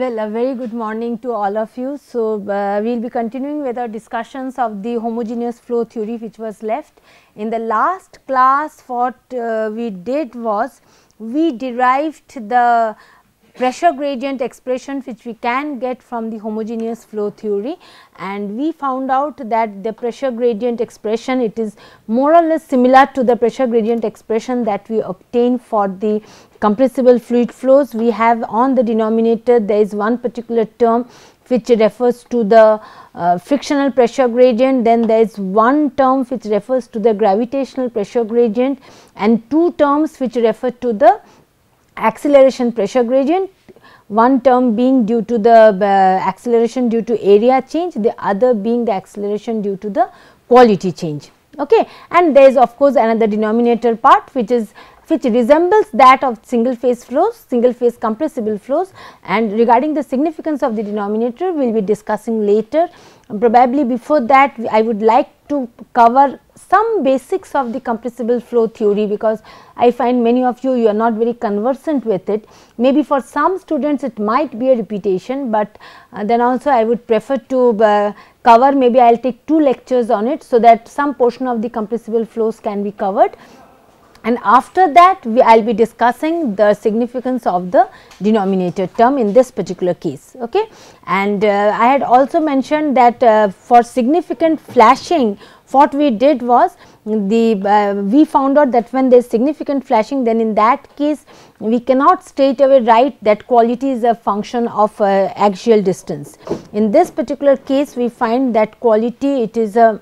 Well, a very good morning to all of you. So, we will be continuing with our discussions of the homogeneous flow theory which was left. In the last class what we did was we derived the pressure gradient expression which we can get from the homogeneous flow theory, and we found out that the pressure gradient expression, it is more or less similar to the pressure gradient expression that we obtain for the compressible fluid flows. We have on the denominator there is one particular term which refers to the frictional pressure gradient, then there is one term which refers to the gravitational pressure gradient, and two terms which refer to the acceleration pressure gradient, one term being due to the acceleration due to area change, the other being the acceleration due to the quality change. Okay. And there is of course another denominator part which resembles that of single phase flows, single phase compressible flows, and regarding the significance of the denominator we will be discussing later. Probably before that I would like to cover some basics of the compressible flow theory, because I find many of you are not very conversant with it. Maybe for some students it might be a repetition, but then also I would prefer to cover, maybe I will take 2 lectures on it, so that some portion of the compressible flows can be covered. And after that I will be discussing the significance of the denominator term in this particular case. Okay. And I had also mentioned that for significant flashing what we did was we found out that when there is significant flashing, then in that case we cannot straight away write that quality is a function of axial distance. In this particular case we find that quality, it is a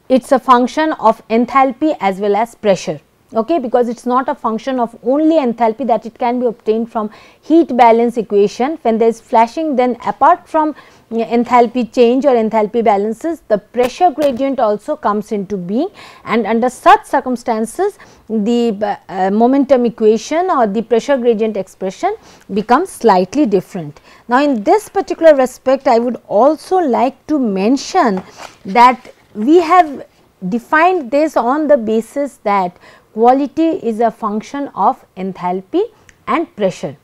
it is a function of enthalpy as well as pressure. Okay, because it is not a function of only enthalpy, that it can be obtained from heat balance equation. When there is flashing, then apart from enthalpy change or enthalpy balances, the pressure gradient also comes into being, and under such circumstances the momentum equation or the pressure gradient expression becomes slightly different. Now, in this particular respect I would also like to mention that we have defined this on the basis that quality is a function of enthalpy and pressure.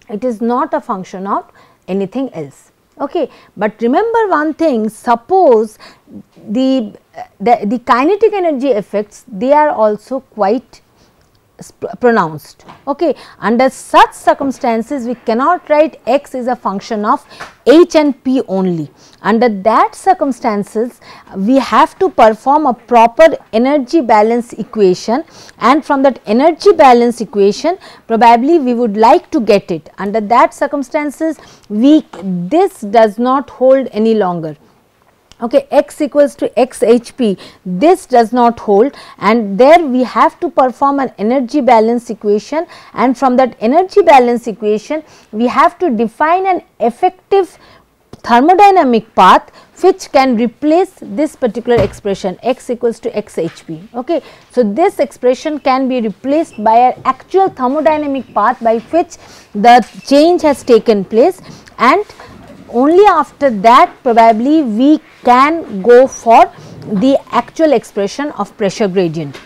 It is not a function of anything else. Okay. But remember one thing, suppose the kinetic energy effects, they are also quite pronounced. Okay. Under such circumstances we cannot write x is a function of h and p only. Under that circumstances we have to perform a proper energy balance equation, and from that energy balance equation probably we would like to get it. Under that circumstances this does not hold any longer. Okay, x equals to x HP, this does not hold, and there we have to perform an energy balance equation, and from that energy balance equation we have to define an effective thermodynamic path which can replace this particular expression x equals to x HP. Okay. So, this expression can be replaced by an actual thermodynamic path by which the change has taken place, and only after that probably we can go for the actual expression of pressure gradient.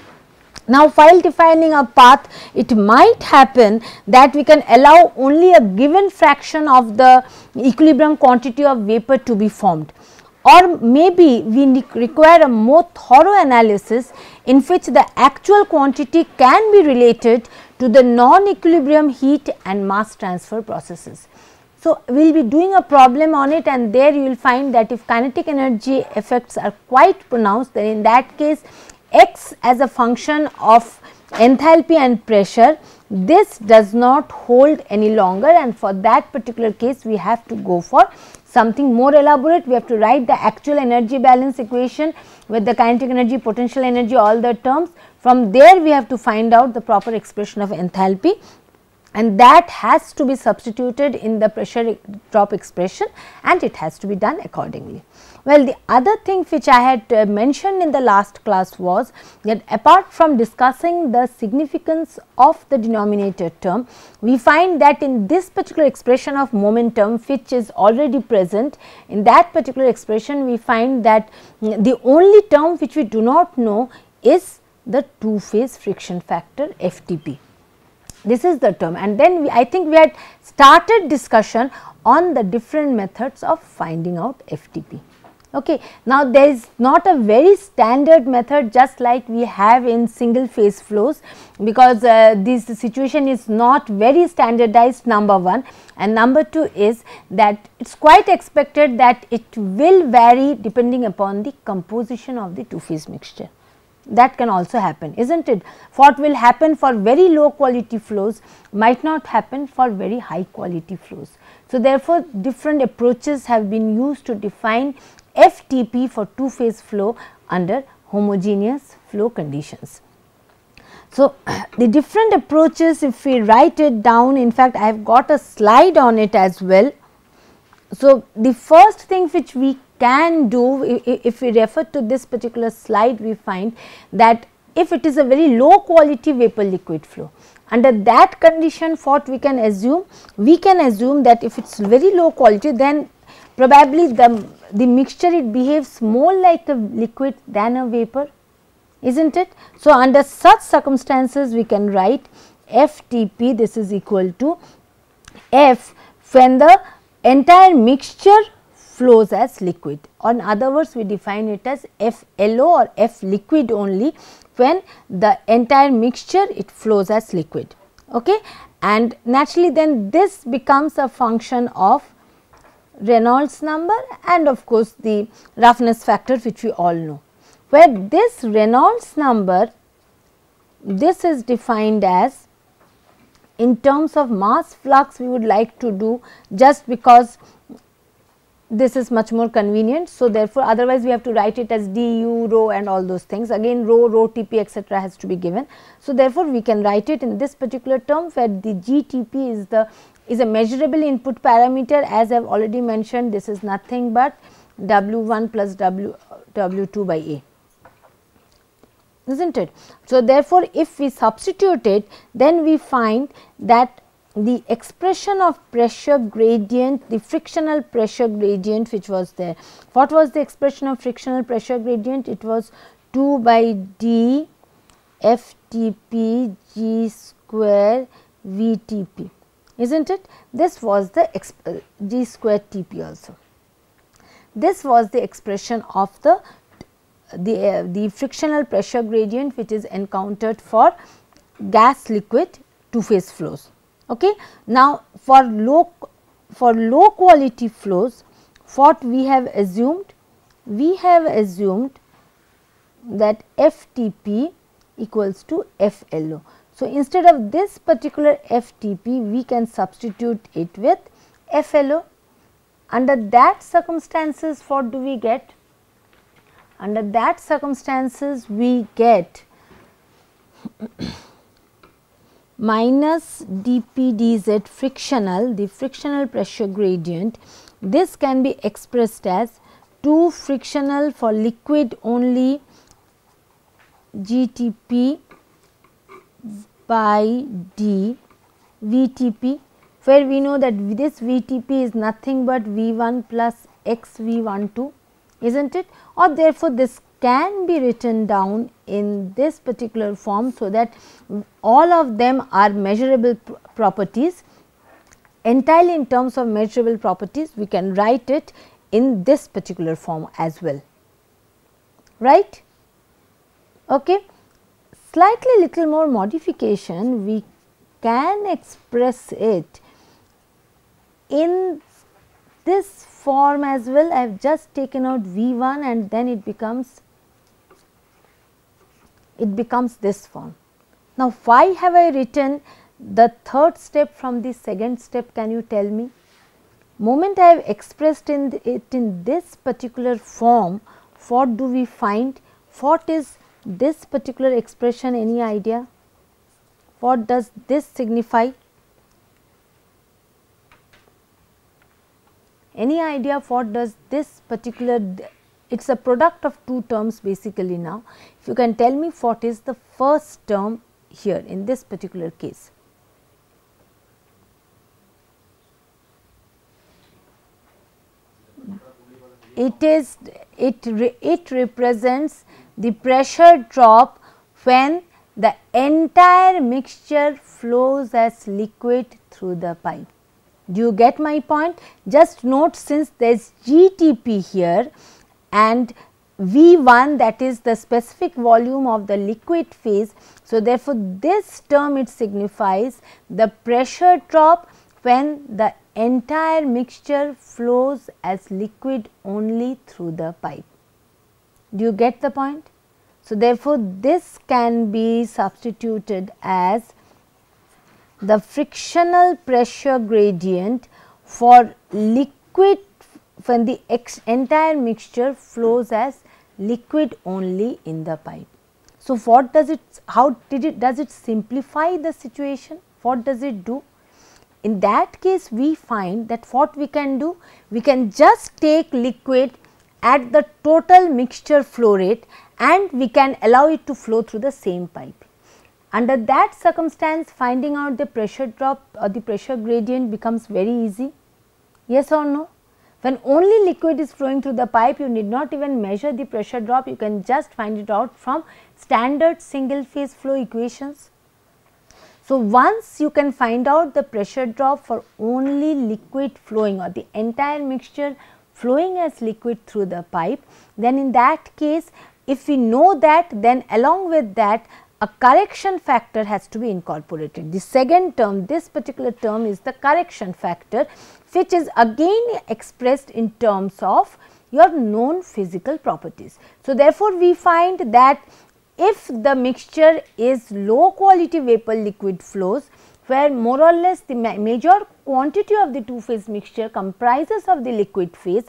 Now, while defining a path, it might happen that we can allow only a given fraction of the equilibrium quantity of vapor to be formed, or maybe we require a more thorough analysis in which the actual quantity can be related to the non-equilibrium heat and mass transfer processes. So, we will be doing a problem on it, and there you will find that if kinetic energy effects are quite pronounced, then in that case x as a function of enthalpy and pressure, this does not hold any longer, and for that particular case we have to go for something more elaborate. We have to write the actual energy balance equation with the kinetic energy, potential energy, all the terms. From there we have to find out the proper expression of enthalpy, and that has to be substituted in the pressure drop expression, and it has to be done accordingly. Well, the other thing which I had mentioned in the last class was that apart from discussing the significance of the denominator term, we find that in this particular expression of momentum which is already present, in that particular expression we find that the only term which we do not know is the two phase friction factor FTP. This is the term, and then I think we had started discussion on the different methods of finding out FTP. Okay. Now, there is not a very standard method just like we have in single phase flows, because this situation is not very standardized, number one, and number two is that it is quite expected that it will vary depending upon the composition of the two phase mixture. That can also happen, is not it? What will happen for very low quality flows might not happen for very high quality flows. So, therefore, different approaches have been used to define FTP for two phase flow under homogeneous flow conditions. So, the different approaches, if we write it down, in fact, I have got a slide on it as well. So, the first thing which we can do, if we refer to this particular slide, we find that if it is a very low quality vapor liquid flow, under that condition what we can assume? We can assume that if it is very low quality, then probably the mixture, it behaves more like a liquid than a vapor, is not it? So, under such circumstances we can write FTP, this is equal to F when the entire mixture flows as liquid, or in other words we define it as FLO or F liquid only when the entire mixture it flows as liquid. Okay? And naturally then this becomes a function of Reynolds number and of course the roughness factor, which we all know, where this Reynolds number, this is defined as in terms of mass flux. We would like to do just because this is much more convenient. So, therefore, otherwise we have to write it as du, rho and all those things, again rho, Tp etc. has to be given. So, therefore, we can write it in this particular term where the Gtp is a measurable input parameter, as I have already mentioned. This is nothing but W1 plus W2 by A, is not it. So, therefore, if we substitute it, then we find that the expression of pressure gradient, the frictional pressure gradient which was there. What was the expression of frictional pressure gradient? It was 2 by d FTP G square VTP, is not it? This was the G square TP also. This was the expression of the frictional pressure gradient which is encountered for gas liquid two phase flows. Okay. Now, for low quality flows, what we have assumed? We have assumed that FTP equals to FLO. So, instead of this particular FTP, we can substitute it with FLO. Under that circumstances, what do we get? Under that circumstances, we get minus dP dz frictional, the frictional pressure gradient. This can be expressed as 2 frictional for liquid only Gtp by d Vtp, where we know that this Vtp is nothing but V1 plus xV12, is not it? Or therefore, this can be written down in this particular form, so that all of them are measurable properties. Entirely in terms of measurable properties, we can write it in this particular form as well, right? Okay. Slightly little more modification, we can express it in this form as well. I have just taken out V1 and then it becomes this form. Now, why have I written the third step from the second step, can you tell me? Moment I have expressed it in this particular form, what do we find? What is this particular expression, any idea? What does this signify? Any idea what does this particular, it is a product of two terms basically now. If you can tell me what is the first term here in this particular case. It represents the pressure drop when the entire mixture flows as liquid through the pipe. Do you get my point? Just note, since there is GTP here and V1, that is the specific volume of the liquid phase. So, therefore, this term it signifies the pressure drop when the entire mixture flows as liquid only through the pipe. Do you get the point? So, therefore, this can be substituted as the frictional pressure gradient for liquid when the entire mixture flows as liquid only in the pipe. So, what does it, does it simplify the situation? What does it do? In that case, we find that what we can do, we can just take liquid at the total mixture flow rate and we can allow it to flow through the same pipe. Under that circumstance, finding out the pressure drop or the pressure gradient becomes very easy. Yes or no? When only liquid is flowing through the pipe, you need not even measure the pressure drop, you can just find it out from standard single phase flow equations. So, once you can find out the pressure drop for only liquid flowing or the entire mixture flowing as liquid through the pipe, then in that case, if we know that, then along with that a correction factor has to be incorporated. The second term, this particular term is the correction factor, which is again expressed in terms of your known physical properties. So, therefore, we find that if the mixture is low quality vapor liquid flows, where more or less the major quantity of the two phase mixture comprises of the liquid phase,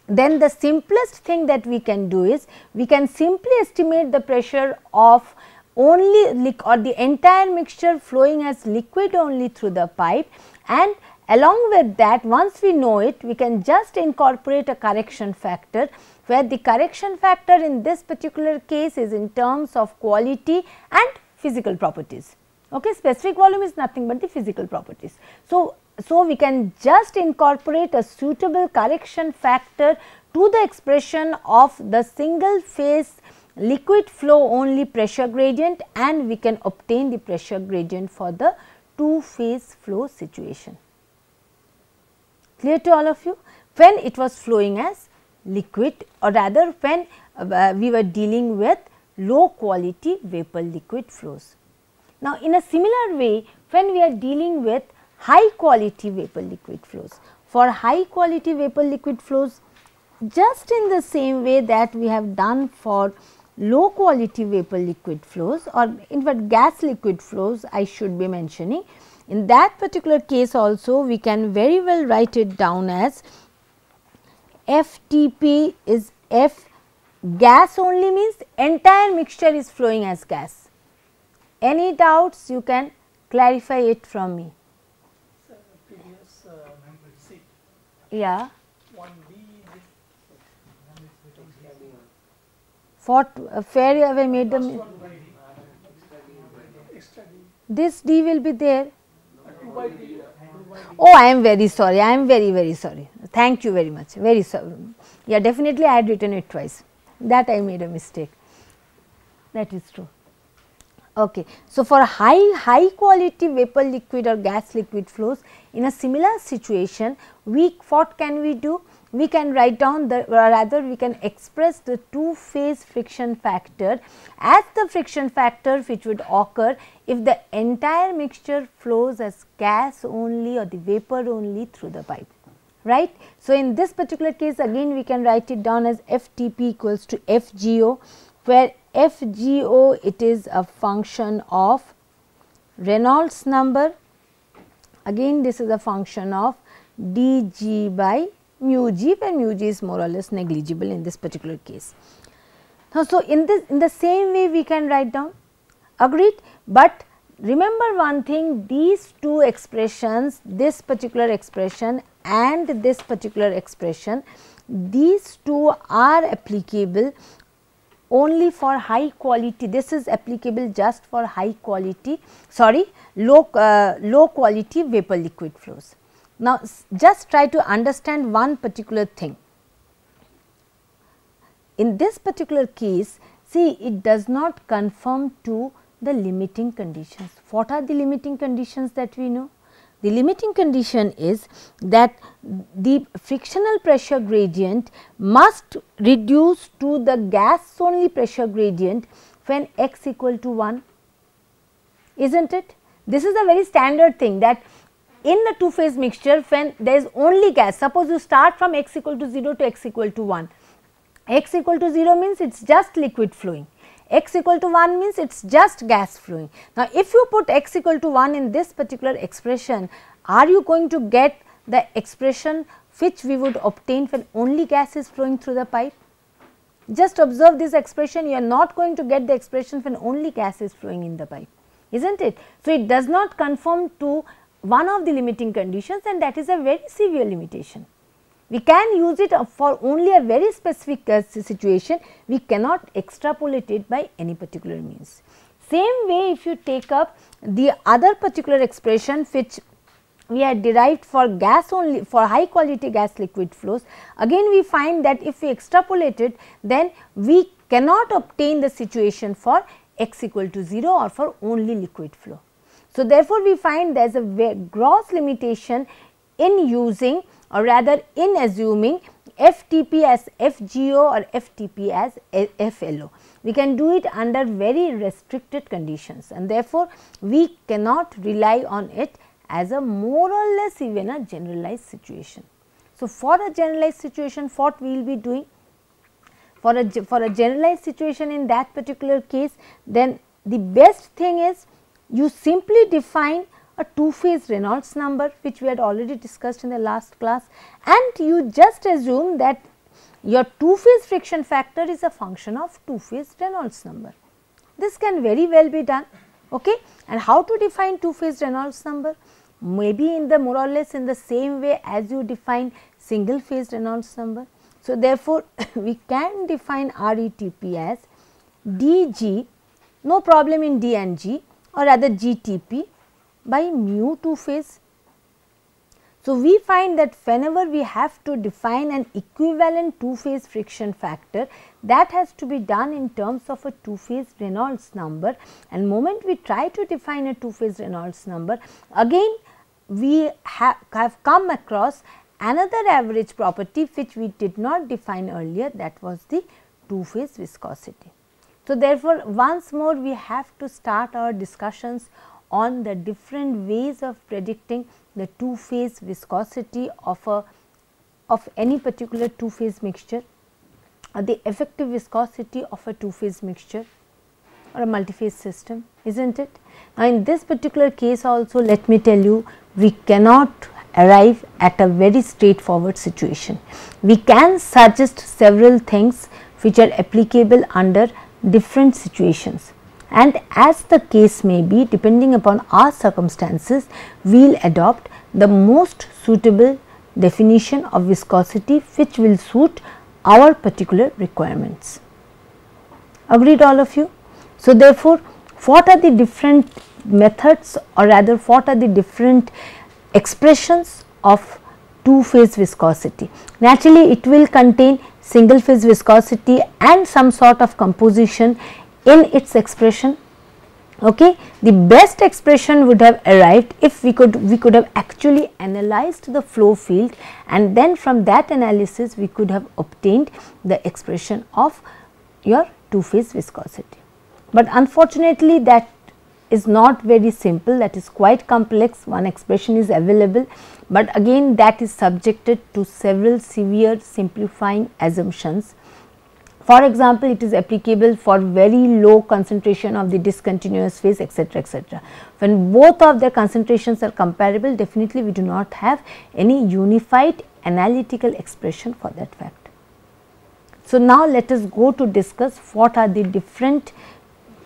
then the simplest thing that we can do is we can simply estimate the pressure of only or the entire mixture flowing as liquid only through the pipe, and along with that, once we know it, we can just incorporate a correction factor, where the correction factor in this particular case is in terms of quality and physical properties. Okay, specific volume is nothing but the physical properties. So, we can just incorporate a suitable correction factor to the expression of the single phase liquid flow only pressure gradient, and we can obtain the pressure gradient for the two phase flow situation. Clear to all of you? When it was flowing as liquid, or rather when we were dealing with low quality vapor liquid flows. Now, in a similar way, when we are dealing with high quality vapor liquid flows, for high quality vapor liquid flows, just in the same way that we have done for low quality vapor liquid flows, or in fact gas liquid flows I should be mentioning, in that particular case also we can very well write it down as FTP is F gas only, means entire mixture is flowing as gas. Any doubts, you can clarify it from me. Sir, previous sheet. Yeah. 1B. What where have I made the this D will be there. Oh, I am very sorry. I am very sorry. Thank you very much. Very sorry. Yeah, definitely I had written it twice. That I made a mistake. That is true. Okay. So, for high quality vapor liquid or gas liquid flows, in a similar situation, what can we do? We can write down the, or rather we can express the two phase friction factor as the friction factor which would occur if the entire mixture flows as gas only or the vapor only through the pipe, right. So, in this particular case again we can write it down as FTP equals to FGO, where FGO it is a function of Reynolds number, again this is a function of dG by mu g, where mu g is more or less negligible in this particular case. Now, so in the same way we can write down, agreed, but remember one thing, these two expressions, this particular expression and this particular expression, these two are applicable only for high quality. This is applicable just for high quality, low quality vapor liquid flows. Now, just try to understand one particular thing. In this particular case, see, it does not conform to the limiting conditions. What are the limiting conditions that we know? The limiting condition is that the frictional pressure gradient must reduce to the gas only pressure gradient when x equal to 1, is not it? This is a very standard thing, that in the two phase mixture when there is only gas, suppose you start from x equal to 0 to x equal to 1, x equal to 0 means it is just liquid flowing, x equal to 1 means it is just gas flowing. Now, if you put x equal to 1 in this particular expression, are you going to get the expression which we would obtain when only gas is flowing through the pipe? Just observe this expression, you are not going to get the expression when only gas is flowing in the pipe, is not it? So, it does not conform to one of the limiting conditions, and that is a very severe limitation. We can use it for only a very specific situation, we cannot extrapolate it by any particular means. Same way, if you take up the other particular expression which we had derived for gas only, for high quality gas liquid flows, again we find that if we extrapolate it, then we cannot obtain the situation for x equal to 0 or for only liquid flow. So, therefore, we find there is a gross limitation in using, or rather in assuming FTP as FGO or FTP as FLO. We can do it under very restricted conditions, and therefore, we cannot rely on it as a more or less even a generalized situation. So, for a generalized situation, what we will be doing? For a generalized situation in that particular case, then the best thing is you simply define a two phase Reynolds number, which we had already discussed in the last class, and you just assume that your two phase friction factor is a function of two phase Reynolds number. This can very well be done, okay? And how to define two phase Reynolds number? Maybe in the more or less in the same way as you define single phase Reynolds number. So, therefore, we can define RETP as dG, no problem in D and G, or rather GTP by mu two phase. So, we find that whenever we have to define an equivalent two phase friction factor, that has to be done in terms of a two phase Reynolds number, and moment we try to define a two phase Reynolds number, again we have come across another average property which we did not define earlier, that was the two phase viscosity. So, therefore, once more we have to start our discussions on the different ways of predicting the two phase viscosity of any particular two phase mixture, or the effective viscosity of a two phase mixture or a multi-phase system, is not it? Now, in this particular case also, let me tell you, we cannot arrive at a very straightforward situation. We can suggest several things which are applicable under different situations, and as the case may be, depending upon our circumstances, we will adopt the most suitable definition of viscosity which will suit our particular requirements. Agreed, all of you? So, therefore, what are the different methods, or rather what are the different expressions of two phase viscosity? Naturally, it will contain single phase viscosity and some sort of composition in its expression. Okay. The best expression would have arrived if we could have actually analyzed the flow field, and then from that analysis we could have obtained the expression of your two phase viscosity. But unfortunately, that is not very simple, that is quite complex. One expression is available, but again that is subjected to several severe simplifying assumptions. For example, it is applicable for very low concentration of the discontinuous phase, etc., etc. When both of their concentrations are comparable, definitely we do not have any unified analytical expression for that fact. So, now let us go to discuss what are the different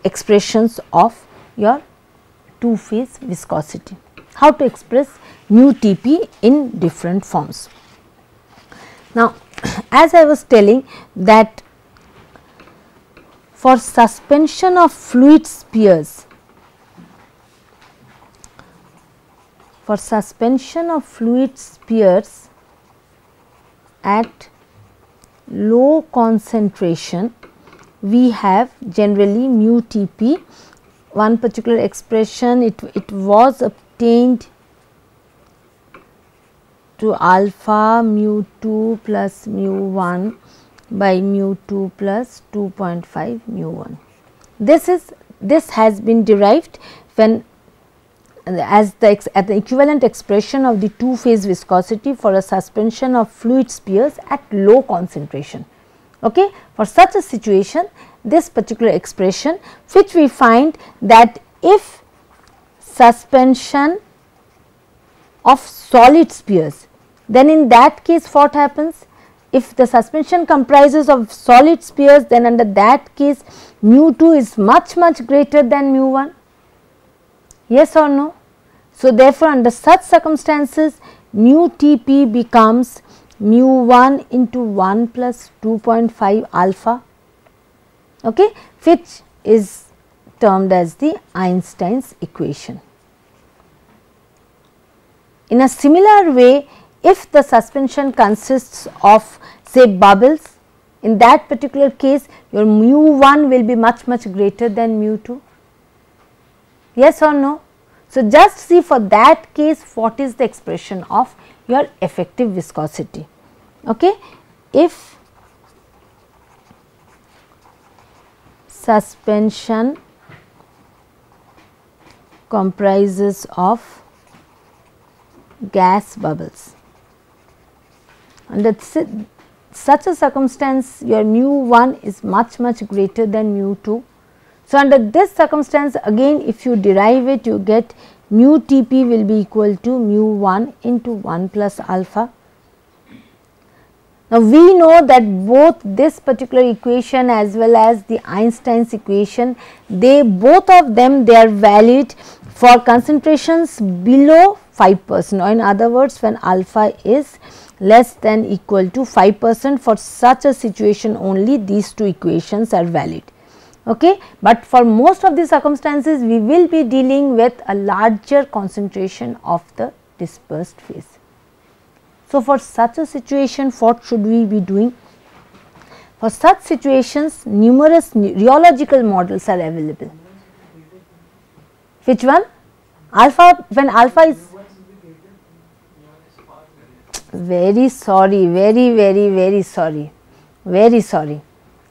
expressions of your two phase viscosity, how to express mu Tp in different forms. Now, as I was telling that for suspension of fluid spheres, at low concentration, we have generally mu Tp one particular expression, it was obtained to alpha mu 2 plus mu 1 by mu 2 plus 2.5 mu 1. This has been derived when as the equivalent expression of the two phase viscosity for a suspension of fluid spheres at low concentration. Okay. For such a situation, this particular expression, which we find that if suspension of solid spheres, then in that case what happens? If the suspension comprises of solid spheres, then under that case mu 2 is much greater than mu 1. Yes or no? So, therefore, under such circumstances mu Tp becomes mu 1 into 1 plus 2.5 alpha, okay, which is termed as the Einstein's equation. In a similar way, if the suspension consists of say bubbles, in that particular case your mu 1 will be much greater than mu 2. Yes or no? So, just see for that case what is the expression of your effective viscosity. Okay. If suspension comprises of gas bubbles, under such a circumstance your mu 1 is much greater than mu 2. So, under this circumstance again if you derive it, you get mu Tp will be equal to mu 1 into 1 plus alpha. Now, we know that both this particular equation as well as the Einstein's equation, both of them are valid for concentrations below 5%, or in other words when alpha is less than equal to 5%. For such a situation only these two equations are valid. Okay. But for most of the circumstances we will be dealing with a larger concentration of the dispersed phase. So, for such a situation what should we be doing? For such situations numerous rheological models are available. Which one? Alpha, when alpha is very sorry, very sorry.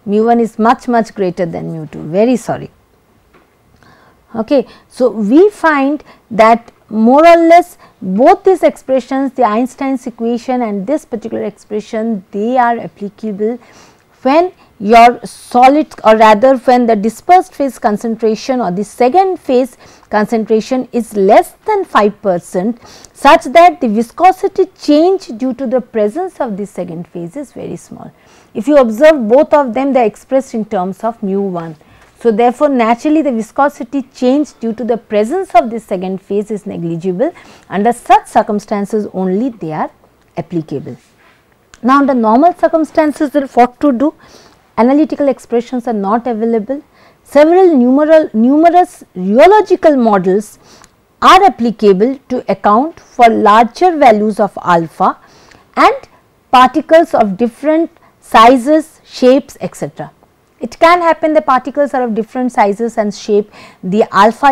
Mu 1 is much greater than mu 2, very sorry. Okay. So, we find that more or less both these expressions, the Einstein's equation and this particular expression, they are applicable when your solid, or rather when the dispersed phase concentration or the second phase concentration is less than 5%, such that the viscosity change due to the presence of the second phase is very small. If you observe both of them, they are expressed in terms of mu 1. So, therefore, naturally the viscosity change due to the presence of this second phase is negligible. Under such circumstances only they are applicable. Now, under normal circumstances what to do? Analytical expressions are not available. Several numerous rheological models are applicable to account for larger values of alpha and particles of different sizes, shapes, etc. It can happen the particles are of different sizes and shape, the alpha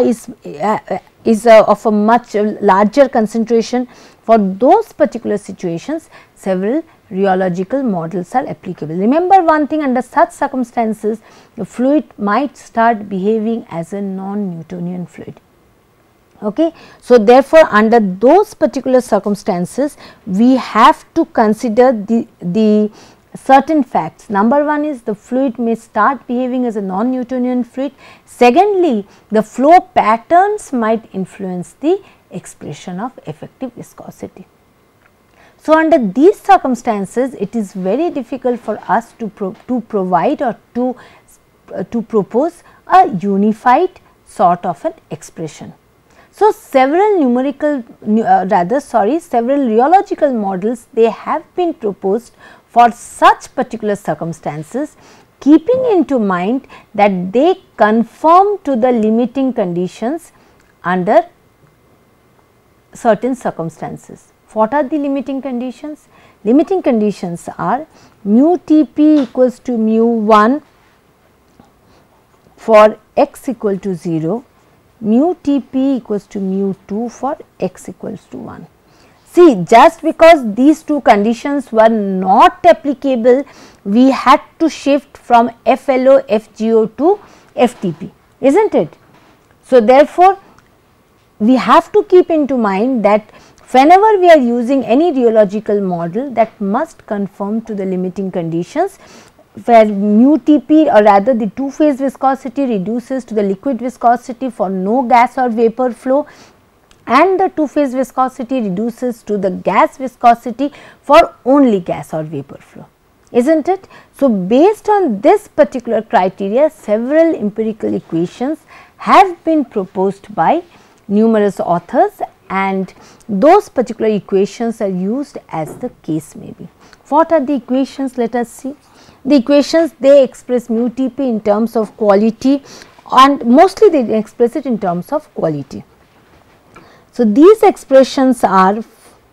is of a much larger concentration. For those particular situations several rheological models are applicable. Remember one thing, under such circumstances the fluid might start behaving as a non-Newtonian fluid. Okay. So, therefore, under those particular circumstances we have to consider the certain facts. Number one is the fluid may start behaving as a non-Newtonian fluid. Secondly, the flow patterns might influence the expression of effective viscosity. So, under these circumstances it is very difficult for us to provide or to propose a unified sort of an expression. So, several several rheological models they have been proposed for such particular circumstances, keeping into mind that they conform to the limiting conditions under certain circumstances. What are the limiting conditions? Limiting conditions are mu Tp equals to mu 1 for x equal to 0 mu Tp equals to mu 2 for x equals to 1. See, just because these two conditions were not applicable, we had to shift from FLO FGO to FTP, isn't it? So, therefore, we have to keep into mind that whenever we are using any rheological model, that must conform to the limiting conditions, where mu Tp or rather the two phase viscosity reduces to the liquid viscosity for no gas or vapor flow, and the two phase viscosity reduces to the gas viscosity for only gas or vapor flow, isn't it? So, based on this particular criteria, several empirical equations have been proposed by numerous authors, and those particular equations are used as the case may be. What are the equations? Let us see. The equations, they express mu Tp in terms of quality, and mostly they express it in terms of quality. So, these expressions are,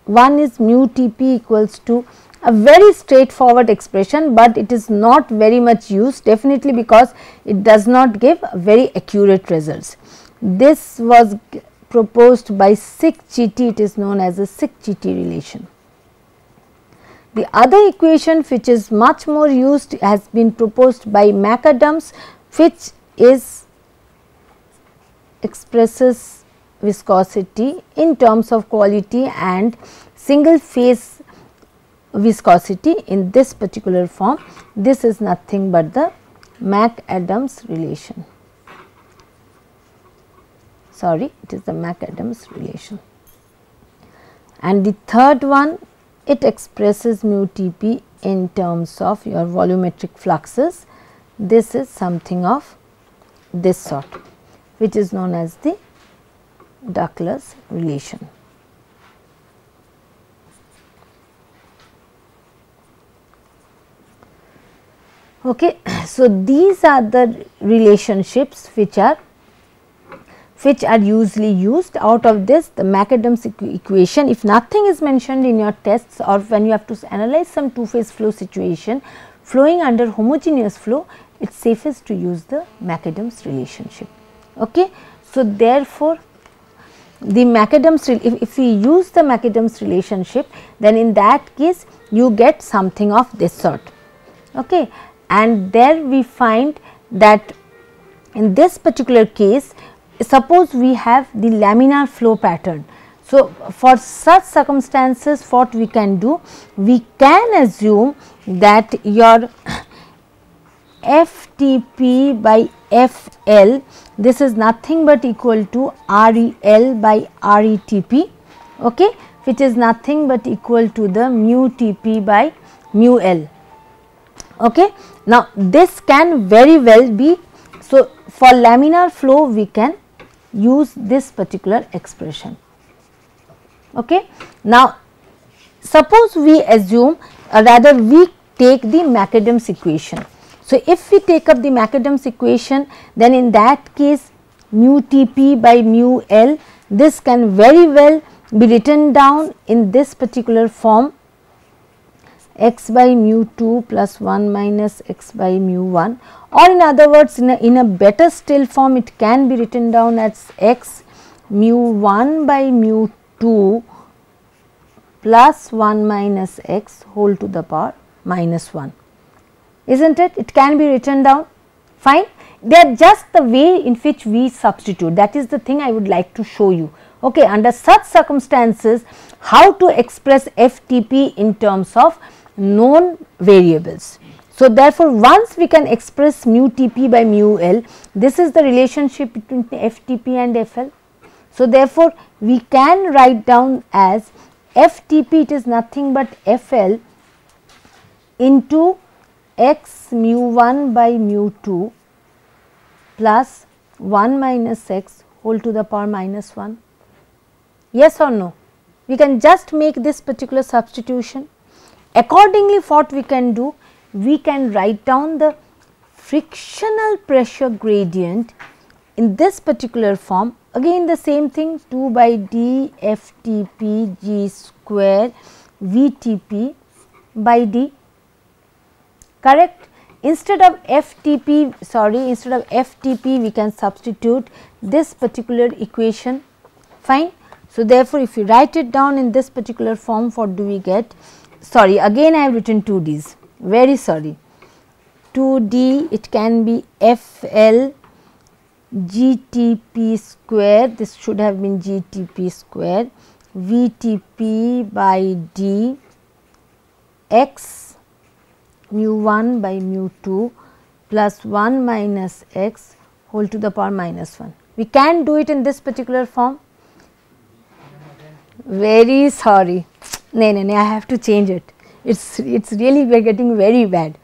one is mu Tp equals to a very straightforward expression, but it is not very much used, definitely because it does not give very accurate results. This was proposed by Sikh-Chitty, it is known as a Sikh-Chitty relation. The other equation which is much more used has been proposed by McAdams, which is expresses viscosity in terms of quality and single phase viscosity in this particular form. This is nothing but the McAdams relation. Sorry, it is the McAdams relation. And the third one, it expresses mu Tp in terms of your volumetric fluxes. This is something of this sort, which is known as the Douglas relation. Okay. So, these are the relationships which are usually used. Out of this, the McAdams equation, if nothing is mentioned in your tests or when you have to analyze some two phase flow situation flowing under homogeneous flow, it is safest to use the McAdams relationship. Okay. So, therefore, the McAdams, if we use the McAdams relationship, then in that case you get something of this sort. Okay. And there we find that in this particular case, suppose we have the laminar flow pattern. So, for such circumstances, what we can do? We can assume that your FTP by FL, this is nothing but equal to REL by RETP, okay, which is nothing but equal to the mu Tp by mu L. Okay. Now, this can very well be, so for laminar flow we can use this particular expression. Okay. Now, suppose we assume rather we take the McAdams equation. So, if we take up the McAdams equation, then in that case mu Tp by mu L, this can very well be written down in this particular form, x by mu 2 plus 1 minus x by mu 1, or in other words, in a better still form, it can be written down as x mu 1 by mu 2 plus 1 minus x whole to the power minus 1, isn't it? It can be written down, fine. They are just the way in which we substitute, that is the thing I would like to show you. Okay. Under such circumstances, how to express FTP in terms of known variables. So, therefore, once we can express mu Tp by mu L, this is the relationship between FTP and FL. So, therefore, we can write down as FTP, it is nothing but FL into x mu 1 by mu 2 plus 1 minus x whole to the power minus 1. Yes or no? We can just make this particular substitution. Accordingly, what we can do? We can write down the frictional pressure gradient in this particular form. Again the same thing, 2 by d FTP g square VTP by d, correct. Instead of FTP we can substitute this particular equation, fine. So, therefore, if you write it down in this particular form, what do we get? Sorry, again I have written 2 D's, very sorry. 2D, it can be FL GTP square, this should have been GTP square, VTP by D x mu 1 by mu 2 plus 1 minus x whole to the power minus 1. We can do it in this particular form. Very sorry, no, I have to change it. It's really, we are getting very bad.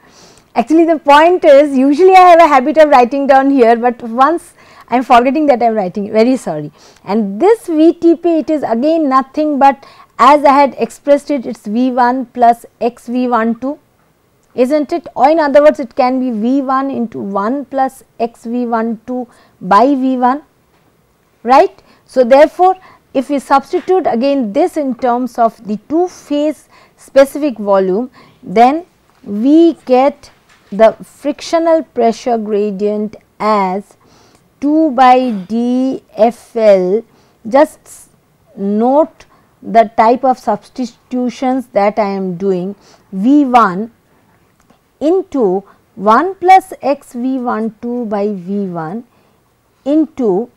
Actually, the point is, usually I have a habit of writing down here, but once I am forgetting that I am writing, very sorry. And this VTP, it is again nothing but as I had expressed it, it is V1 plus x V12, isn't it? Or in other words, it can be V1 into 1 plus x V12 by V1, right. So, therefore, if we substitute again this in terms of the 2 phase specific volume, then we get the frictional pressure gradient as 2 by d FL. Just note the type of substitutions that I am doing, V1 into 1 plus x V12 by V1 into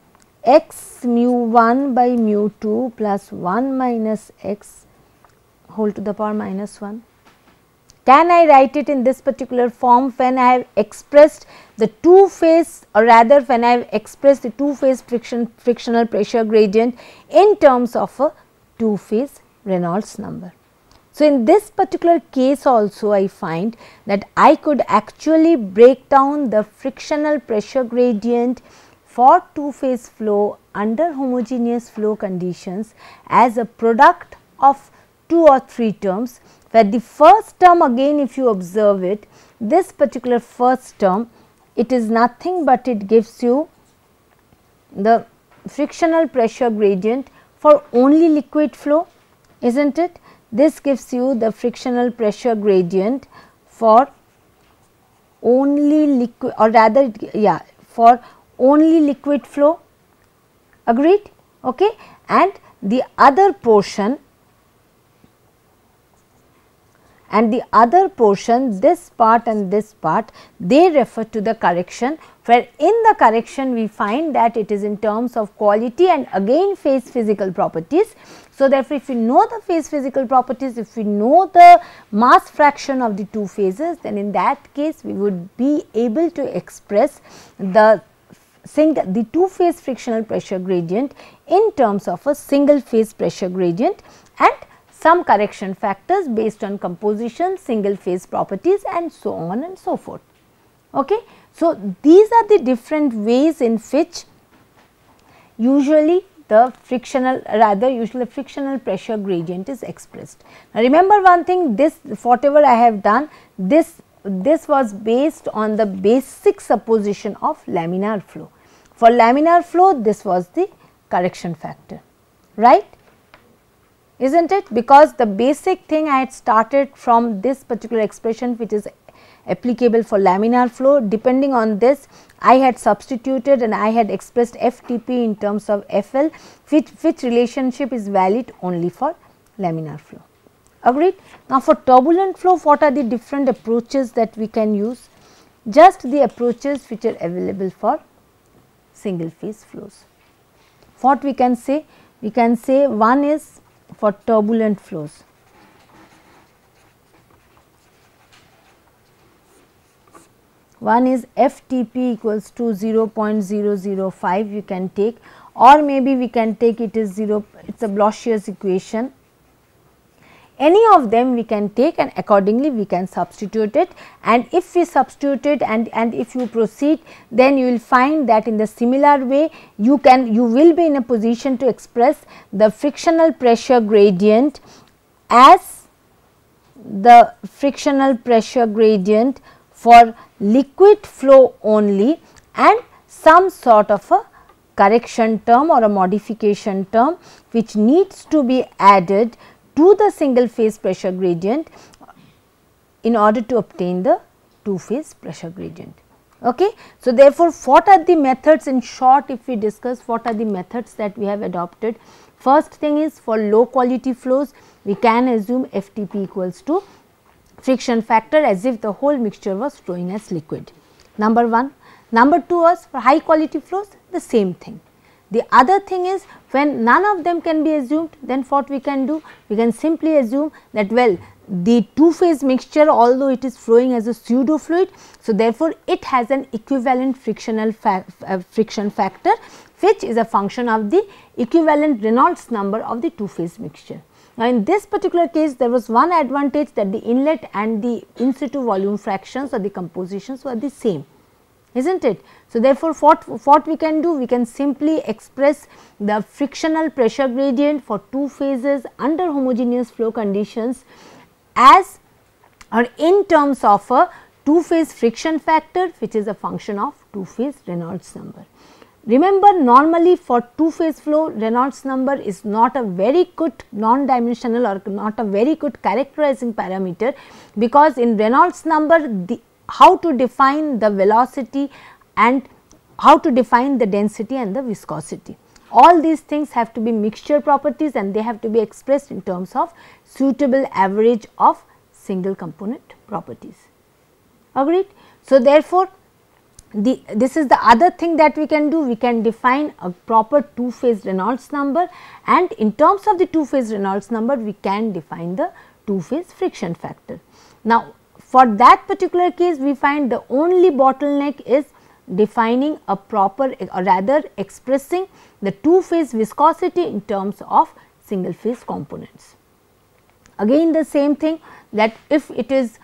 x mu 1 by mu 2 plus 1 minus x whole to the power minus 1. Can I write it in this particular form when I have expressed the 2 phase, or rather when I have expressed the 2 phase frictional pressure gradient in terms of a 2 phase Reynolds number. So, in this particular case also I find that I could actually break down the frictional pressure gradient for 2 phase flow under homogeneous flow conditions as a product of 2 or 3 terms, where the first term, again if you observe it, this particular first term, it is nothing but it gives you the frictional pressure gradient for only liquid flow, isn't it? This gives you the frictional pressure gradient for only liquid, or rather for only liquid flow, agreed, okay. And the other portion, this part and this part, they refer to the correction, where in the correction we find that it is in terms of quality and again phase physical properties. So, therefore, if we know the phase physical properties, if we know the mass fraction of the 2 phases, then in that case we would be able to express the 2 phase frictional pressure gradient in terms of a single phase pressure gradient and some correction factors based on composition, single phase properties and so on and so forth. Okay. So, these are the different ways in which usually the frictional pressure gradient is expressed. Now, remember one thing, this whatever I have done, this was based on the basic supposition of laminar flow. For laminar flow, this was the correction factor, right, isn't it? Because the basic thing I had started from this particular expression which is applicable for laminar flow, depending on this I had substituted and I had expressed FTP in terms of FL, which relationship is valid only for laminar flow, agreed. Now, for turbulent flow, what are the different approaches that we can use? Just the approaches which are available for single phase flows. What we can say? We can say one is for turbulent flows. One is FTP equals to 0.005 you can take, or maybe we can take it is 0, it is a Bloch-Scherz equation. Any of them we can take and accordingly we can substitute it, and if we substitute it and if you proceed, then you will find that in the similar way you will be in a position to express the frictional pressure gradient as the frictional pressure gradient for liquid flow only and some sort of a correction term or a modification term which needs to be added to the single phase pressure gradient in order to obtain the 2 phase pressure gradient. Okay. So, therefore, what are the methods in short, if we discuss what are the methods that we have adopted. First thing is, for low quality flows we can assume FTP equals to friction factor as if the whole mixture was flowing as liquid, number 1. Number 2 was for high quality flows the same thing. The other thing is, when none of them can be assumed, then what we can do? We can simply assume that, well, the two phase mixture, although it is flowing as a pseudo fluid, so therefore it has an equivalent frictional friction factor, which is a function of the equivalent Reynolds number of the two phase mixture. Now, in this particular case, there was one advantage, that the inlet and the in situ volume fractions or the compositions were the same, isn't it? So, therefore, what we can do? We can simply express the frictional pressure gradient for two phases under homogeneous flow conditions as, or in terms of a two phase friction factor, which is a function of two phase Reynolds number. Remember, normally for two phase flow, Reynolds number is not a very good non-dimensional or not a very good characterizing parameter, because in Reynolds number how to define the velocity and how to define the density and the viscosity. All these things have to be mixture properties and they have to be expressed in terms of suitable average of single component properties. Agreed? So, therefore, this is the other thing that we can do. We can define a proper two phase Reynolds number, and in terms of the two phase Reynolds number we can define the two phase friction factor. Now, for that particular case we find the only bottleneck is defining a proper, or rather expressing the two phase viscosity in terms of single phase components. Again the same thing, that if it is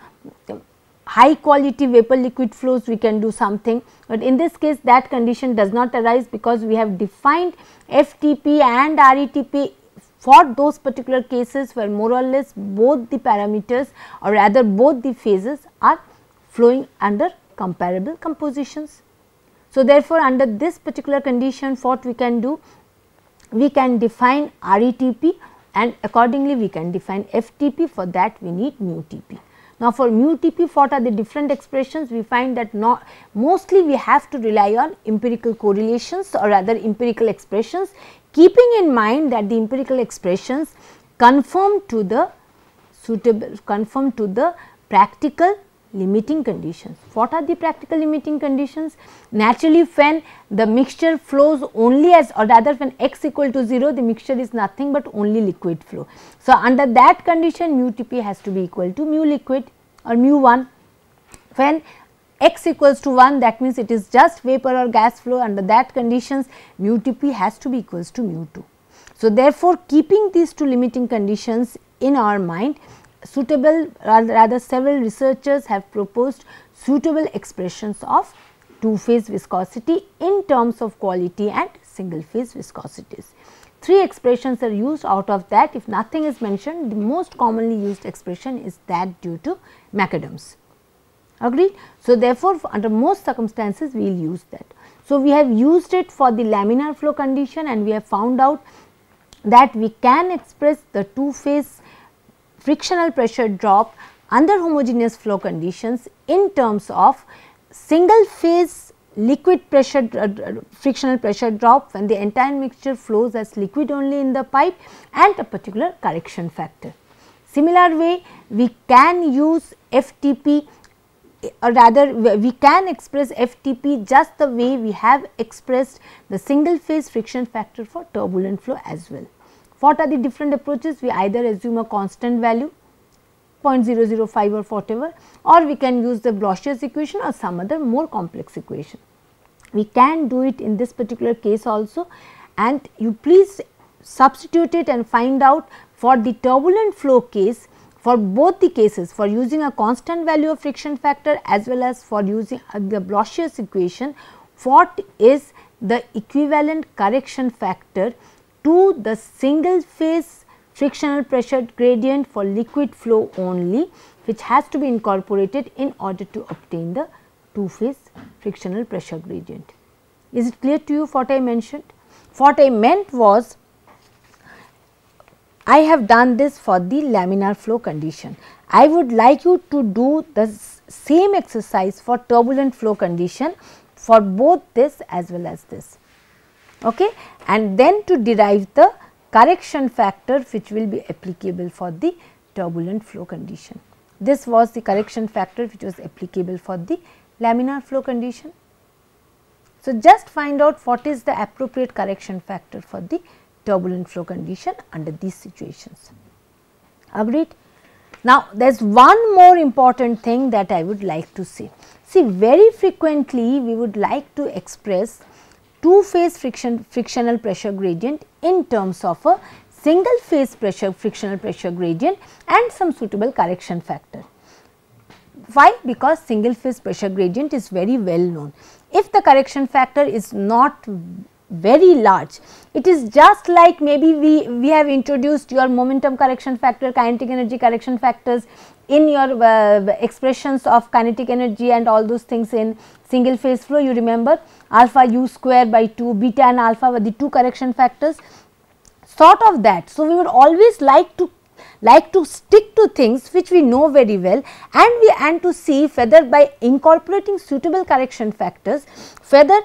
high quality vapor liquid flows we can do something, but in this case that condition does not arise, because we have defined FTP and RETP for those particular cases where more or less both the parameters, or rather both the phases are flowing under comparable compositions. So, therefore, under this particular condition what we can do? We can define RETP and accordingly we can define FTP. For that we need mu Tp. Now, for mu Tp, what are the different expressions? We find that mostly we have to rely on empirical correlations, or rather empirical expressions, keeping in mind that the empirical expressions conform to the practical limiting conditions. What are the practical limiting conditions? Naturally, when the mixture flows only as, or rather when x equal to 0, the mixture is nothing but only liquid flow. So, under that condition mu Tp has to be equal to mu liquid or mu 1. When x equals to 1, that means it is just vapor or gas flow. Under that conditions mu Tp has to be equals to mu 2. So, therefore, keeping these two limiting conditions in our mind, suitable, rather several researchers have proposed suitable expressions of two phase viscosity in terms of quality and single phase viscosities. Three expressions are used. Out of that, if nothing is mentioned, the most commonly used expression is that due to McAdams. Agreed? So, therefore, under most circumstances we will use that. So, we have used it for the laminar flow condition and we have found out that we can express the two phase frictional pressure drop under homogeneous flow conditions in terms of single phase liquid pressure frictional pressure drop when the entire mixture flows as liquid only in the pipe, and a particular correction factor. Similar way, we can use FTP, or rather we can express FTP just the way we have expressed the single phase friction factor for turbulent flow as well. What are the different approaches? We either assume a constant value 0.005 or whatever, or we can use the Bloch's equation or some other more complex equation. We can do it in this particular case also, and you please substitute it and find out for the turbulent flow case, for both the cases, for using a constant value of friction factor as well as for using the Bloch's equation, what is the equivalent correction factor to the single phase frictional pressure gradient for liquid flow only, which has to be incorporated in order to obtain the two phase frictional pressure gradient. Is it clear to you what I mentioned? What I meant was, I have done this for the laminar flow condition. I would like you to do the same exercise for turbulent flow condition for both this as well as this, okay, and then to derive the correction factor which will be applicable for the turbulent flow condition. This was the correction factor which was applicable for the laminar flow condition. So, just find out what is the appropriate correction factor for the turbulent flow condition under these situations. Agreed? Now, there is one more important thing that I would like to say. See, very frequently we would like to express two phase frictional pressure gradient in terms of a single phase frictional pressure gradient and some suitable correction factor. Why? Because single phase pressure gradient is very well known. If the correction factor is not very large, it is just like maybe we have introduced your momentum correction factor, kinetic energy correction factors in your expressions of kinetic energy and all those things in single phase flow. You remember alpha u square by 2, beta and alpha were the two correction factors, sort of that. So, we would always like to stick to things which we know very well, and to see whether by incorporating suitable correction factors, whether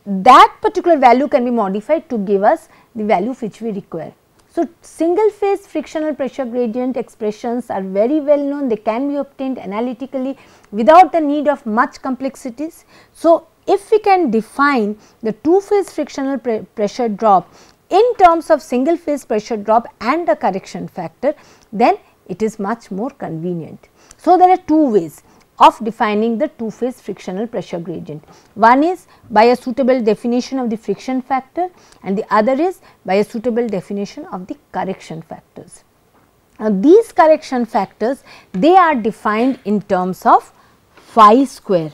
that particular value can be modified to give us the value which we require. So, single phase frictional pressure gradient expressions are very well known, they can be obtained analytically without the need of much complexities. So, if we can define the two phase frictional pressure drop in terms of single phase pressure drop and a correction factor, then it is much more convenient. So, there are two ways of defining the two phase frictional pressure gradient. One is by a suitable definition of the friction factor and the other is by a suitable definition of the correction factors. Now, these correction factors, they are defined in terms of phi square.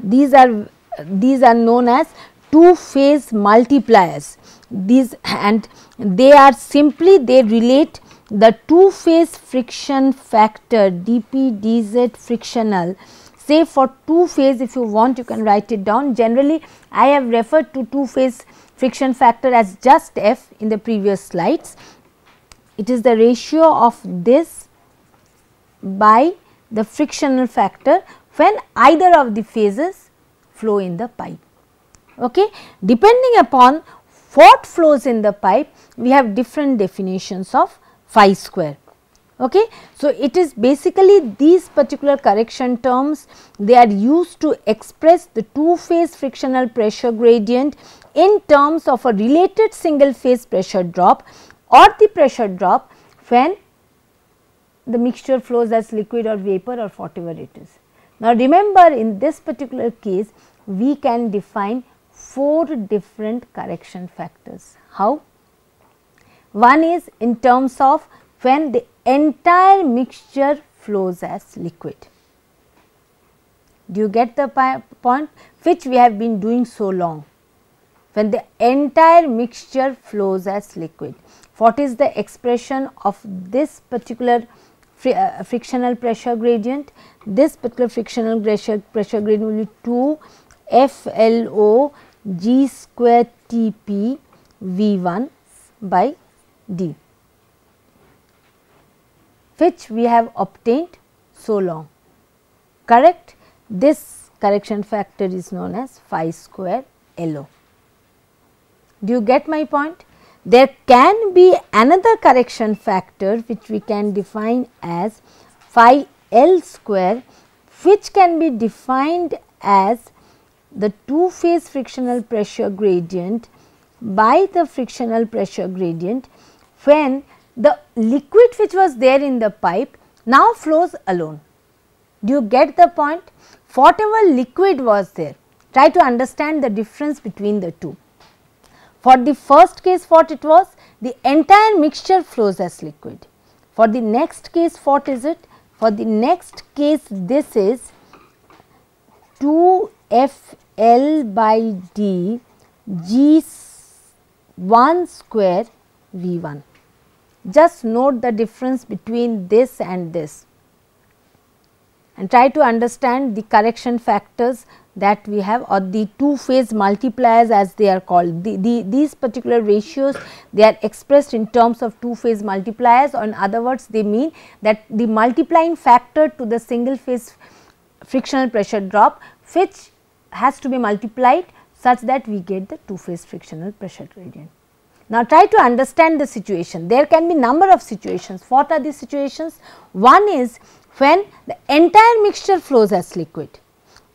These are known as two phase multipliers. These, and they are simply, they relate the two phase friction factor dP dz frictional. Say for two phase, if you want you can write it down. Generally I have referred to two phase friction factor as just F in the previous slides. It is the ratio of this by the frictional factor when either of the phases flow in the pipe. Okay. Depending upon what flows in the pipe, we have different definitions of phi square. Okay. So, it is basically these particular correction terms, they are used to express the two phase frictional pressure gradient in terms of a related single phase pressure drop or the pressure drop when the mixture flows as liquid or vapor or whatever it is. Now, remember in this particular case we can define 4 different correction factors. How? One is in terms of when the entire mixture flows as liquid. Do you get the point, which we have been doing so long? When the entire mixture flows as liquid, what is the expression of this particular frictional pressure gradient? This particular frictional pressure gradient will be 2 FLO G square Tp V1 by D, which we have obtained so long, correct. This correction factor is known as phi square LO. Do you get my point? There can be another correction factor which we can define as phi L square, which can be defined as the two phase frictional pressure gradient by the frictional pressure gradient when the liquid which was there in the pipe now flows alone. Do you get the point? Whatever liquid was there, try to understand the difference between the two. For the first case what it was, the entire mixture flows as liquid. For the next case what is it? For the next case this is 2 FL by D G 1 square V1. Just note the difference between this and this and try to understand the correction factors that we have, or the two phase multipliers as they are called. These particular ratios, they are expressed in terms of two phase multipliers, or in other words they mean that the multiplying factor to the single phase frictional pressure drop, which has to be multiplied such that we get the two phase frictional pressure gradient. Now, try to understand the situation. There can be number of situations. What are these situations? One is when the entire mixture flows as liquid,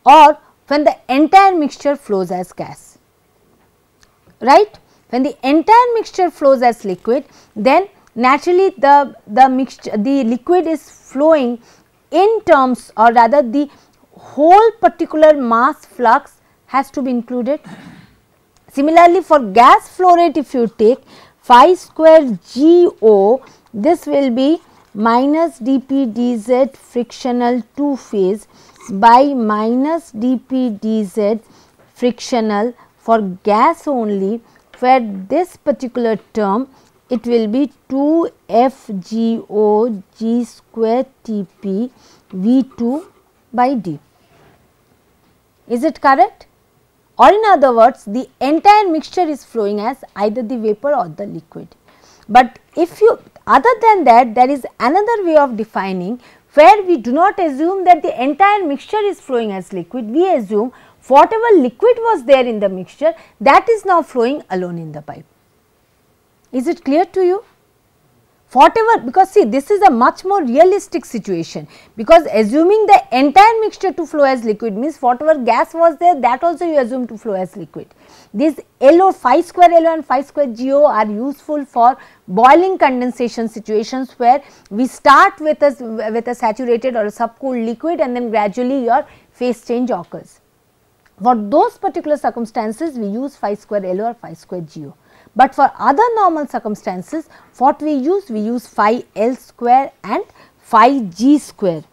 or when the entire mixture flows as gas, right. When the entire mixture flows as liquid, then naturally the liquid is flowing in terms, or rather the whole particular mass flux has to be included. Similarly, for gas flow rate, if you take phi square GO, this will be minus dP dz frictional two phase by minus dP dz frictional for gas only, where this particular term it will be 2 FGO G square Tp V2 by D. Is it correct? Or in other words, the entire mixture is flowing as either the vapor or the liquid. But if you, other than that, there is another way of defining where we do not assume that the entire mixture is flowing as liquid. We assume whatever liquid was there in the mixture, that is now flowing alone in the pipe. Is it clear to you? Whatever, because see, this is a much more realistic situation, because assuming the entire mixture to flow as liquid means whatever gas was there, that also you assume to flow as liquid. These LO, phi square LO and phi square GO are useful for boiling condensation situations, where we start with a saturated or a subcooled liquid and then gradually your phase change occurs. For those particular circumstances, we use phi square LO or phi square GO. But for other normal circumstances, what we use phi L square and phi G square,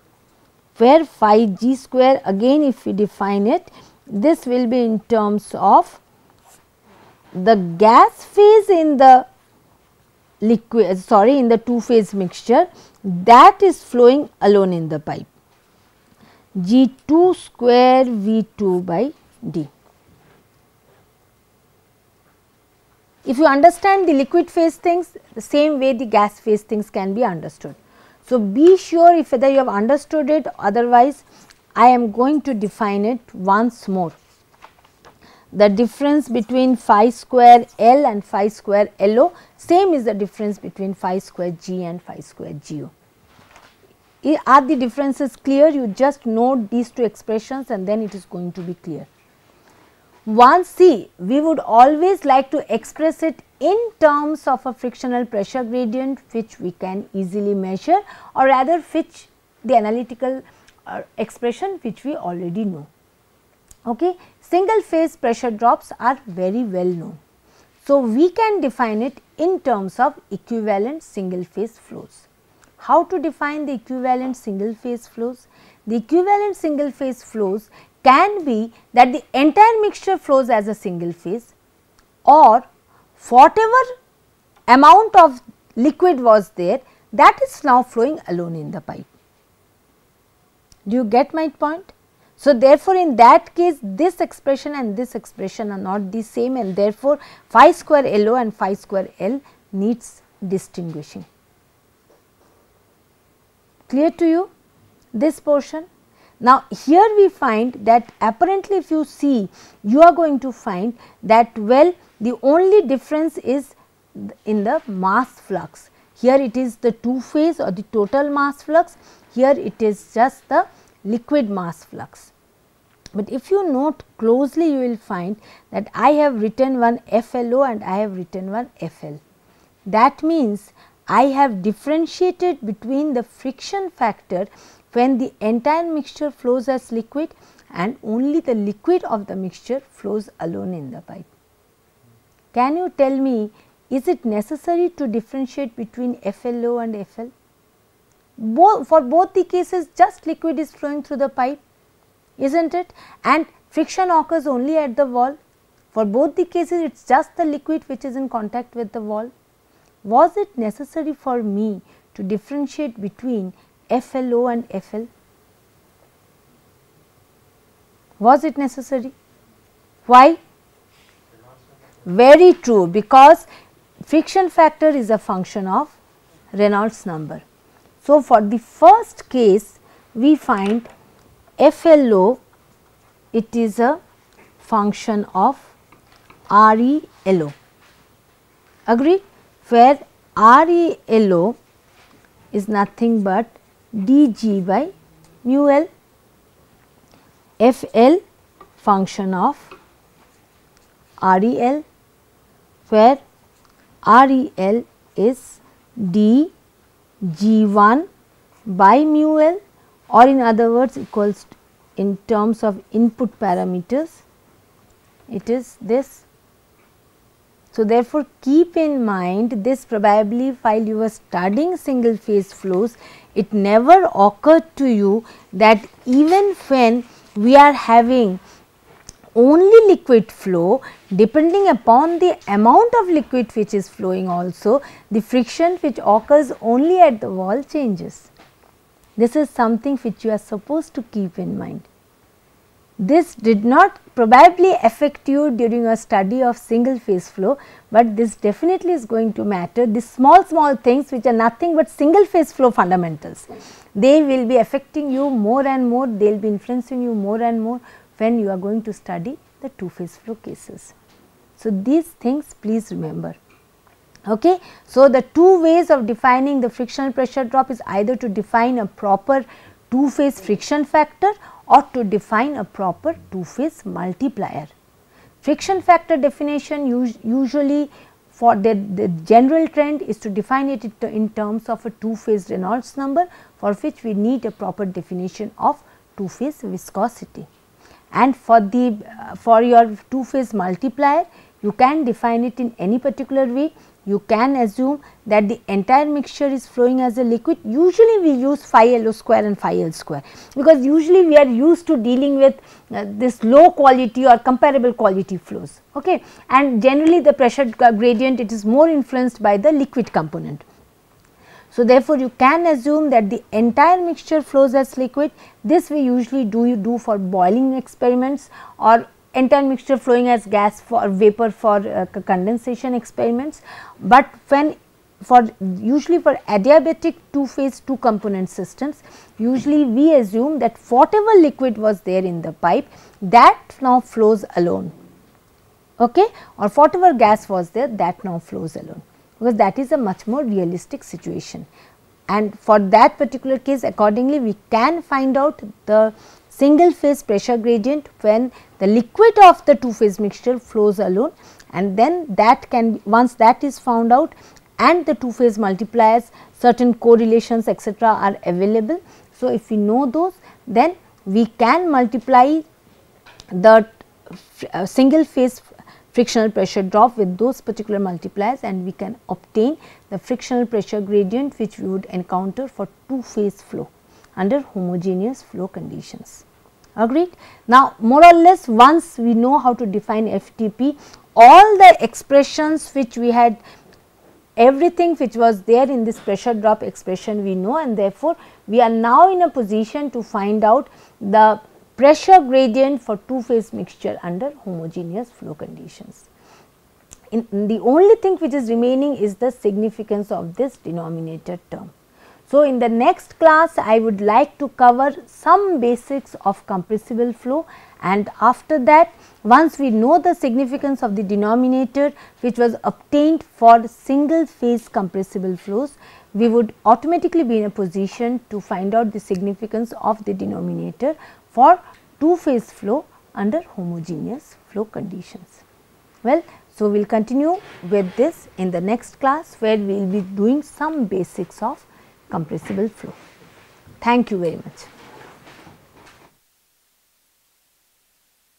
where phi G square, again if we define it, this will be in terms of the gas phase in the liquid, in the two phase mixture, that is flowing alone in the pipe, G2 square V2 by D. If you understand the liquid phase things, the same way the gas phase things can be understood. So, be sure if whether you have understood it, otherwise I am going to define it once more. The difference between phi square L and phi square LO, same is the difference between phi square G and phi square GO. Are the differences clear? You just note these two expressions and then it is going to be clear. Once, see, we would always like to express it in terms of a frictional pressure gradient which we can easily measure, or rather which the analytical expression which we already know. Okay. Single phase pressure drops are very well known. So, we can define it in terms of equivalent single phase flows. How to define the equivalent single phase flows? The equivalent single phase flows can be that the entire mixture flows as a single phase, or whatever amount of liquid was there, that is now flowing alone in the pipe. Do you get my point? So, therefore, in that case this expression and this expression are not the same, and therefore, phi square LO and phi square L needs distinguishing. Clear to you this portion? Now, here we find that apparently if you see, you are going to find that well, the only difference is in the mass flux. Here it is the two phase or the total mass flux, here it is just the liquid mass flux. But if you note closely, you will find that I have written one FLO and I have written one FL. That means I have differentiated between the friction factor when the entire mixture flows as liquid and only the liquid of the mixture flows alone in the pipe. Can you tell me, is it necessary to differentiate between FLO and FL? For both the cases just liquid is flowing through the pipe, isn't it? And friction occurs only at the wall. For both the cases it is just the liquid which is in contact with the wall. Was it necessary for me to differentiate between FLO and FL? Was it necessary? Why? Very true, because friction factor is a function of Reynolds number. So, for the first case we find FLO, it is a function of ReLO, agree, where ReLO is nothing but dG by mu L. FL function of ReL, where ReL is dG1 by mu L, or in other words equals in terms of input parameters, it is this. So, therefore, keep in mind this, probably while you were studying single phase flows, it never occurred to you that even when we are having only liquid flow, depending upon the amount of liquid which is flowing also, the friction which occurs only at the wall changes. This is something which you are supposed to keep in mind. This did not probably affect you during a study of single phase flow, but this definitely is going to matter. These small things which are nothing but single phase flow fundamentals, they will be affecting you more and more, they will be influencing you more and more when you are going to study the two phase flow cases. So, these things please remember. Okay. So, the two ways of defining the frictional pressure drop is either to define a proper two phase friction factor or to define a proper two phase multiplier. Friction factor definition usually for the general trend is to define it in terms of a two phase Reynolds number, for which we need a proper definition of two phase viscosity. And for the for your two phase multiplier, you can define it in any particular way. You can assume that the entire mixture is flowing as a liquid. Usually we use phi LO square and phi L square, because usually we are used to dealing with this low quality or comparable quality flows, okay. And generally the pressure gradient, it is more influenced by the liquid component. So, therefore, you can assume that the entire mixture flows as liquid. This we usually do for boiling experiments, or entire mixture flowing as gas for vapor for condensation experiments. But when for usually for adiabatic two phase two component systems, usually we assume that whatever liquid was there in the pipe, that now flows alone, okay, or whatever gas was there, that now flows alone, because that is a much more realistic situation. And for that particular case, accordingly we can find out the single phase pressure gradient when the liquid of the two phase mixture flows alone, and then that can, once that is found out and the two phase multipliers, certain correlations etc. are available. So, if we know those, then we can multiply the single phase frictional pressure drop with those particular multipliers, and we can obtain the frictional pressure gradient which we would encounter for two phase flow under homogeneous flow conditions. Agreed? Now, more or less once we know how to define FTP, all the expressions which we had, everything which was there in this pressure drop expression we know, and therefore, we are now in a position to find out the pressure gradient for two phase mixture under homogeneous flow conditions. The only thing which is remaining is the significance of this denominator term. So, in the next class I would like to cover some basics of compressible flow, and after that, once we know the significance of the denominator which was obtained for single phase compressible flows, we would automatically be in a position to find out the significance of the denominator for two phase flow under homogeneous flow conditions. Well, so we will continue with this in the next class, where we will be doing some basics of compressible flow. Thank you very much.